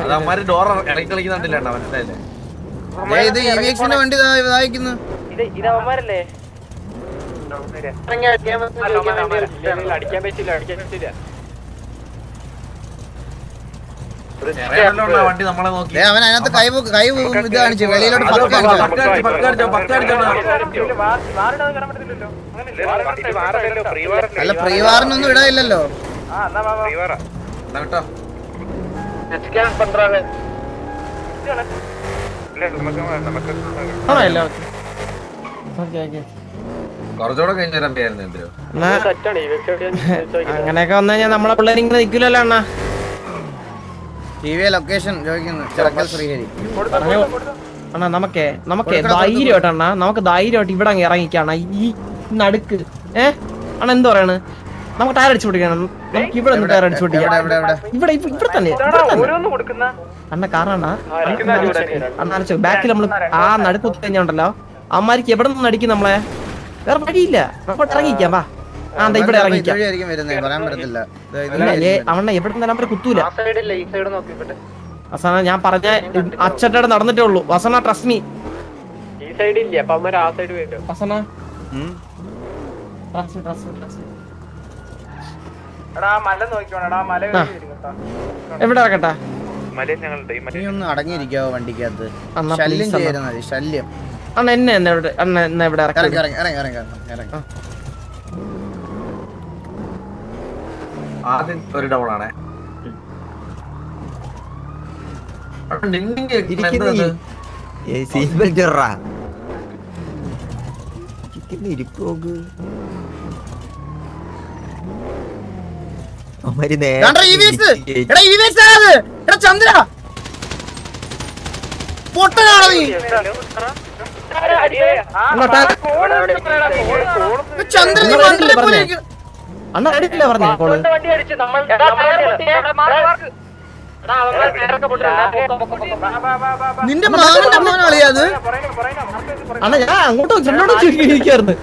അതമ്മാര് door ഇറങ്ങി കളിക്കുന്നുണ്ടല്ലോ മനസ്സിലായില്ലേ? ഇത് EVX-ന്റെ വണ്ടി ഇതായിരിക്കുന്നു. ഇത് അവന്മാരല്ലേ? അടിക്കാൻ പറ്റില്ല. വണ്ടി നമ്മളെ നോക്കി അവൻ അതിനകത്ത് കൈ ഇത് കാണിച്ചു വെളിയിലോട്ട് അല്ല പ്രീ വാറിനൊന്നും ഇടയില്ലല്ലോ. കുറച്ചുകൂടെ കഴിഞ്ഞായിരുന്നു എന്തിനോ അങ്ങനെയൊക്കെ വന്നു കഴിഞ്ഞാൽ നമ്മളെ പിള്ളേർ ഇങ്ങനെ നിൽക്കില്ലല്ലോ അണ്ണാ. ലൊക്കേഷൻ ചോദിക്കുന്നു ചിറക്കൽ ശ്രീഹരി. അണ്ണാ നമുക്ക് ധൈര്യമായിട്ട് അണ്ണാ, നമുക്ക് ധൈര്യമായിട്ട് ഇവിടെ അങ്ങ് ഇറങ്ങിക്കാണ ഈ നടുക്ക്. അണ്ണാ എന്ത് പറയാണ്? നമുക്ക് ടയർ അടിച്ചു പിടിക്കണം. നമുക്ക് ഇവിടെ നിന്ന് ടയർ അടിച്ചു പിടിക്കാം. ഇവിടെ തന്നെ അണ്ണ. കാരണം അണ്ണാ ബാക്കിൽ നമ്മള് ആ നടുക്ക് കുത്തി കഴിഞ്ഞുണ്ടല്ലോ അമ്മാർക്ക് എവിടെ നിന്ന് അടിക്കും നമ്മളെ. വേറെ വഴിയില്ല, നമുക്ക് ഇറങ്ങിക്കാം. വാ ഇവിടെ ഇറങ്ങിക്കാം. അവണ്ണ എവിടെ നിന്നാലും അവരെ കുത്തൂല. വസന ഞാൻ പറഞ്ഞ അച്ചട്ടയുടെ നടന്നിട്ടേ ഉള്ളൂ. വസന ട്രസ്റ്റ് മീ. വസന എവിടെ ഇറക്കട്ടെ? ഒന്ന് അടങ്ങിയിരിക്കാവോ വണ്ടിക്കകത്ത്? ശല്യം ചെയ്യുന്നത് ശല്യം. അണ്ണ എന്നെ എവിടെ ഇറക്കി? ആദ്യം ഒരു ഡൗൺ ആണേ. ചന്ദ്ര പൊട്ടനാണോ നീ? ചന്ദ്രൻ അണ്ണ അടിക്കില്ല പറഞ്ഞു കോള്. നിന്റെ മാമന്റെ മോനാളിയത്. അണ്ണ ഞാൻ അങ്ങോട്ട് ഫ്രണ്ടോട് ചോദിക്കായിരുന്നു.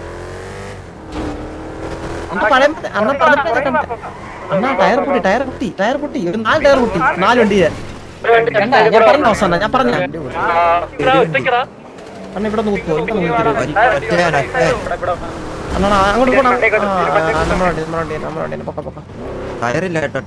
അണ്ണാ ടയർ പൊട്ടി ഒരു 4 ടയർ പൊട്ടി. 4 വണ്ടിയെ ഞാൻ പറഞ്ഞു അവസാനം. ഞാൻ പറഞ്ഞ അണ്ണ ഇവിടെ നോക്കൂ. അണ്ണാ അങ്ങോട്ട് പോണം. നമ്മുടെ പൊക്ക ടയറില്ല ഏട്ടാ.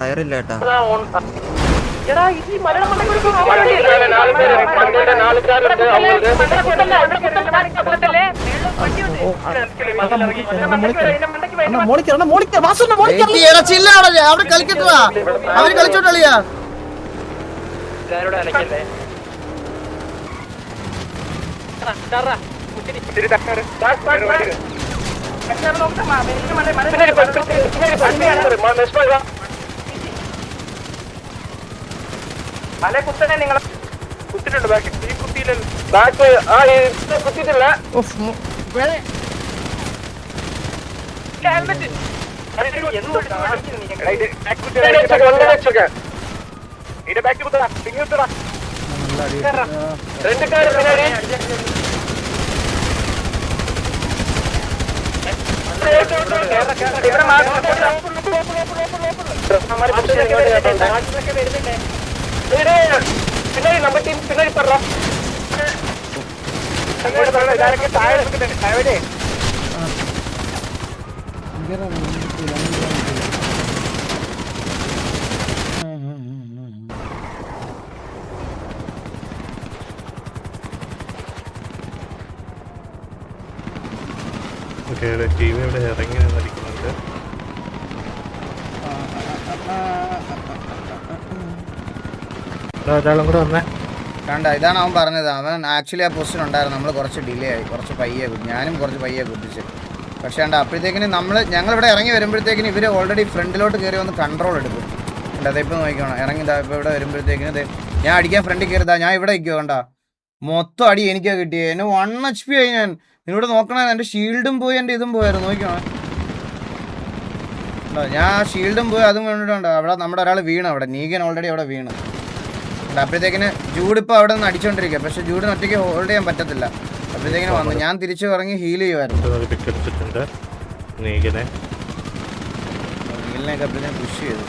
അവിടെ കളിക്കട്ടാ. അവര് കളിച്ചോട്ടളിയാ. മല കുത്തനെ നിങ്ങൾ കുത്തിട്ടുണ്ട്. കുത്തിയിട്ടില്ല. പിന്നാടി നമ്മുടെ ടീം പിന്നാടി പറ. ടീം ഇവിടെ ഇറങ്ങി നിന്നിരിക്കുന്നുണ്ട്. ഒരാളും കൂടെ വന്നേ. കണ്ട ഇതാണ് അവൻ പറഞ്ഞത്. അവൻ ആക്ച്വലി ആ പൊസിഷൻ ഉണ്ടായിരുന്നു. നമ്മൾ കുറച്ച് ഡിലേ ആയി, കുറച്ച് പയ്യെ ഞാനും കുറച്ച് പയ്യെ കുത്തിച്ച്. പക്ഷേ അപ്പോഴത്തേക്കിന് ഞങ്ങളിവിടെ ഇറങ്ങി വരുമ്പോഴത്തേക്കിന് ഇവർ ഓൾറെഡി ഫ്രണ്ടിലോട്ട് കയറി വന്ന് കൺട്രോൾ എടുക്കും. കണ്ട അതിപ്പോൾ നോക്കണം ഇറങ്ങിതാ. ഇപ്പോൾ ഇവിടെ വരുമ്പോഴത്തേക്കിന് ഞാൻ അടിക്കാൻ ഫ്രണ്ടിൽ കയറിതാ. ഞാൻ ഇവിടെ നിൽക്കുമോ കണ്ട മൊത്തം അടി എനിക്കാ കിട്ടിയത്. എന്നെ 1 HP ആയി. ഞാൻ നിന്നോട് നോക്കണേ. എൻ്റെ ഷീൽഡും പോയി, എൻ്റെ ഇതും പോയായിരുന്നു. നോക്കണം ഞാൻ ആ ഷീൽഡും പോയി, അതും കണ്ടിട്ടുണ്ട്. അവിടെ നമ്മുടെ ഒരാൾ വീണ്. അവിടെ നീഗൻ ഓൾറെഡി അവിടെ വീണ്. അപ്പോഴത്തേക്കിന് ജൂഡ് ഇപ്പോൾ അവിടെ നിന്ന് അടിച്ചോണ്ടിരിക്കുക. പക്ഷെ ജൂഡിന് ഒറ്റയ്ക്ക് ഹോൾഡ് ചെയ്യാൻ പറ്റത്തില്ല. അപ്പോഴത്തേക്കിന് വന്നു. ഞാൻ തിരിച്ചു ഇറങ്ങി ഹീൽ ചെയ്യുമായിരുന്നു. നീലിനെയൊക്കെ അപ്പോഴത്തേക്കും പുഷ് ചെയ്തു.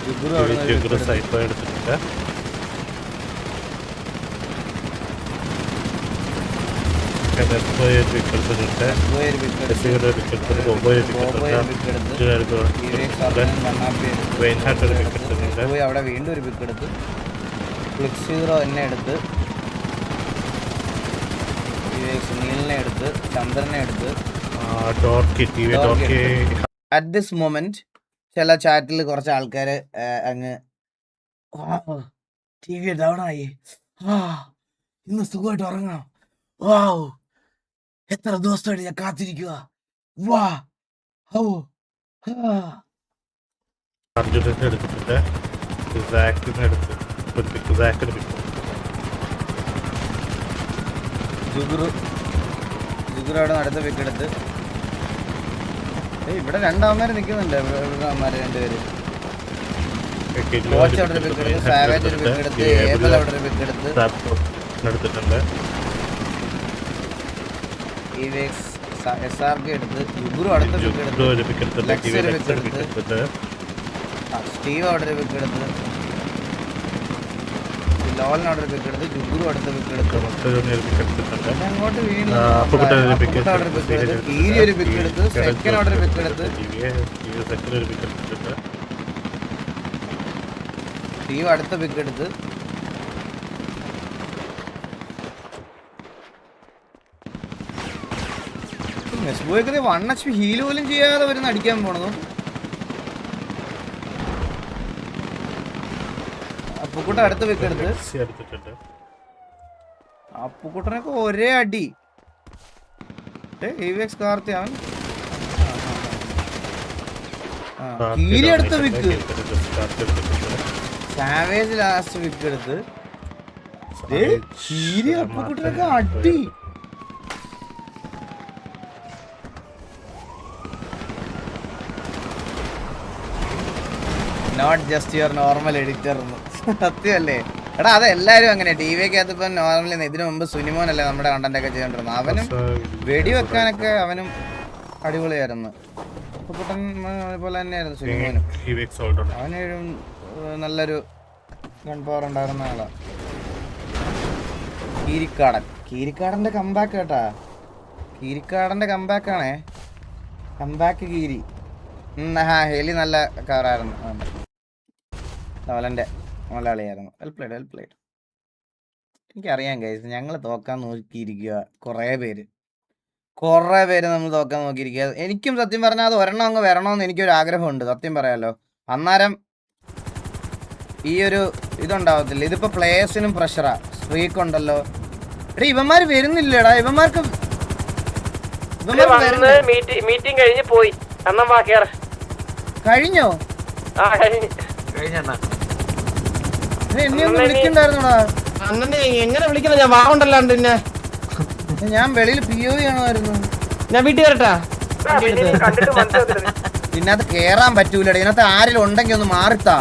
ജുഗുറു അവിടെ നിന്ന് ഒരു pick എടുത്ത്. സൈഡ് ബൈ എടുത്തിട്ടുണ്ട്. ഒരു pick എടുത്തിട്ടുണ്ട്. ബോബോയ് ഒരു pick എടുത്ത്. എസ്സിയുടെ ഒരു pick എടുത്തിട്ടുണ്ട്. ബോബോയ് ഒരു pick ബോബോയ് ഒരു എടുത്തിട്ടുണ്ട്. pick എടുത്ത്. ഇതുകാർക്ക് ഇവേക്സ് എടുത്തിട്ടുണ്ട്. അർജുനൻ കണ്ണാപ്പി എടുത്ത്. വെയിൻഹാർട്ട് ഒരു pick എടുത്തിട്ടുണ്ട്. ബോബോയ് അവിടെ വീണ്ടും ഒരു പിക്ക് എടുത്ത്. ഫ്ലിക്സ് ഹീറോ എന്നെ എടുത്ത്. ഇവേക്സ് നീലിനെ എടുത്ത്. ചന്ദ്രനെ എടുത്ത്. ഡോർക്കി TV ഡോർക്കി അറ്റ് ദിസ് മൊമെന്റ് ചില ചാറ്റിൽ കുറച്ച് ആൾക്കാർ അങ്ങ് ടി വി ഡൗൺ ആയി, ഇന്ന് സുഖമായിട്ട് ഉറങ്ങണം, വാവ് എത്ര ദിവസമായിട്ട് ഞാൻ കാത്തിരിക്കുക, വാ ഓ അർജുനനെ എടുത്തിട്ടുണ്ട്. സാക്കിനെ എടുത്ത് ഒരു പിക്ക് സാക്കിന് പിക്ക്. ജുഗുറു അവിടെ അടുത്ത പിക്ക് എടുത്ത്. ഇവിടെ രണ്ടാമന്മാര് നിൽക്കുന്നുണ്ട്, ഇവിടെ അമ്മമാര് രണ്ടുപേര്. കോച്ച് അവിടെ ഒരു പിക്ക് എടുത്ത്, സാവേജ് ഒരു പിക്ക് എടുത്ത്, ഏബൽ അവിടെ ഒരു പിക്ക് എടുത്ത്, എടുത്തിട്ടുണ്ട്. ഇവേക്സ് SRK എടുത്ത്, ജുഗുറു അടുത്ത പിക്ക് എടുത്ത്, ഒരു പിക്ക് എടുത്തിട്ടുണ്ട്. ലെക്സ് ഒരു pick ഒരു പിക്ക് എടുത്തിട്ട് സ്റ്റീവ് അവിടെ ഒരു പിക്ക് എടുത്ത്, ലോലിന് അവിടെ ഒരു പിക്ക് എടുത്ത്, ജുഗുറു അടുത്ത പിക്ക് എടുത്ത്, മൊത്തം ഒരു പിക്ക് എടുത്തിട്ടുണ്ട്. അങ്ങോട്ട് വീണ്ടും അപ്പുക്കുട്ടൻ ഒരു pick അപ്പുക്കുട്ടൻ അവിടെ ഒരു പിക്ക് എടുത്ത്, കീരി ഒരു പിക്ക് എടുത്ത്, സെക്കൻഡ് അവിടെ ഒരു പിക്ക് എടുത്ത്, സെക്കൻഡ് ഒരു പിക്ക് എടുത്തിട്ടുണ്ട്. സ്റ്റീവ് അടുത്ത പിക്ക് എടുത്ത്, മെസ്ബോയ്ക്ക് 1 HP ഹീൽ പോലും ചെയ്യാതെ വരുന്ന അടിക്കാൻ പോണത്. അപ്പുക്കുട്ടൻ അടുത്ത പിക്ക് എടുത്ത്, എടുത്തിട്ടുണ്ട്. അപ്പുക്കുട്ടനൊക്കെ ഒരേ അടി. ഇവേക്സ് കാർത്തി അവൻ കീരി അടുത്ത പിക്ക്, സാവേജ് ലാസ്റ്റ് പിക്ക് എടുത്ത്, കീരി അപ്പുക്കുട്ടനൊക്കെ അടി. Not just your normal editor. സത്യമല്ലേ എടാ, അത് എല്ലാവരും അങ്ങനെ. ടി വിക്കകത്ത് ഇപ്പം നോർമലി ഇതിനു മുമ്പ് സുനിമോനല്ലേ നമ്മുടെ കണ്ടന്റ് ഒക്കെ ചെയ്തോണ്ടിരുന്നത്. അവനും വെടിവെക്കാനൊക്കെ അവനും അടിപൊളിയായിരുന്നു. അപ്പുക്കുട്ടൻ പോലെ തന്നെയായിരുന്നു സുനിമോനും. അവനും നല്ലൊരു ഗൺ പവർ ഉണ്ടായിരുന്ന ആളാ. കീരിക്കാടന്റെ കമ്പാക്ക് കേട്ടാ, കീരിക്കാടന്റെ കമ്പാക്കാണേ, കമ്പാക്ക് കീരി. ഹെലി നല്ല കവറായിരുന്നു. നോലന്റെ മലയാളിയായിരുന്നു. Well played. എനിക്കറിയാം ഗൈസ്, ഞങ്ങൾ തോക്കാൻ നോക്കിയിരിക്കുക. കുറേ പേര് നമ്മൾ തോക്കാൻ നോക്കിയിരിക്കുക. എനിക്കും സത്യം പറഞ്ഞാൽ അത് ഒരെണ്ണം അങ്ങ് വരണമെന്ന് എനിക്കൊരു ആഗ്രഹമുണ്ട്, സത്യം പറയാലോ. അന്നേരം ഈ ഒരു ഇതുണ്ടാവത്തില്ല. ഇതിപ്പോൾ പ്ലേയേഴ്സിനും പ്രഷറാ, സ്ട്രീക്ക് ഉണ്ടല്ലോ. എടാ ഇവന്മാർ വരുന്നില്ലടാ, ഇവന്മാർക്ക് മീറ്റിംഗ് കഴിഞ്ഞ് പോയി. അണ്ണൻ വാ കേറ. കഴിഞ്ഞോ? കഴിഞ്ഞ എന്നെ ഒന്ന് വിളിക്കണ്ടായിരുന്നോടാ. അണ്ണനെ എങ്ങനെ വിളിക്കുന്ന, ഞാൻ വാഗണ്ടല്ലാണ്ട്. പിന്നെ ഞാൻ വെളിയിൽ POV കാണുമായിരുന്നു. ഞാൻ വീട്ടിൽ വരട്ടാ. കണ്ടിട്ട് മനസ്സിലായി. പിന്നെ അത് കേറാൻ പറ്റൂലടാ, ഇതിനകത്ത് ആരെങ്കിലും ഉണ്ടെങ്കിൽ ഒന്ന് മാറിത്താ.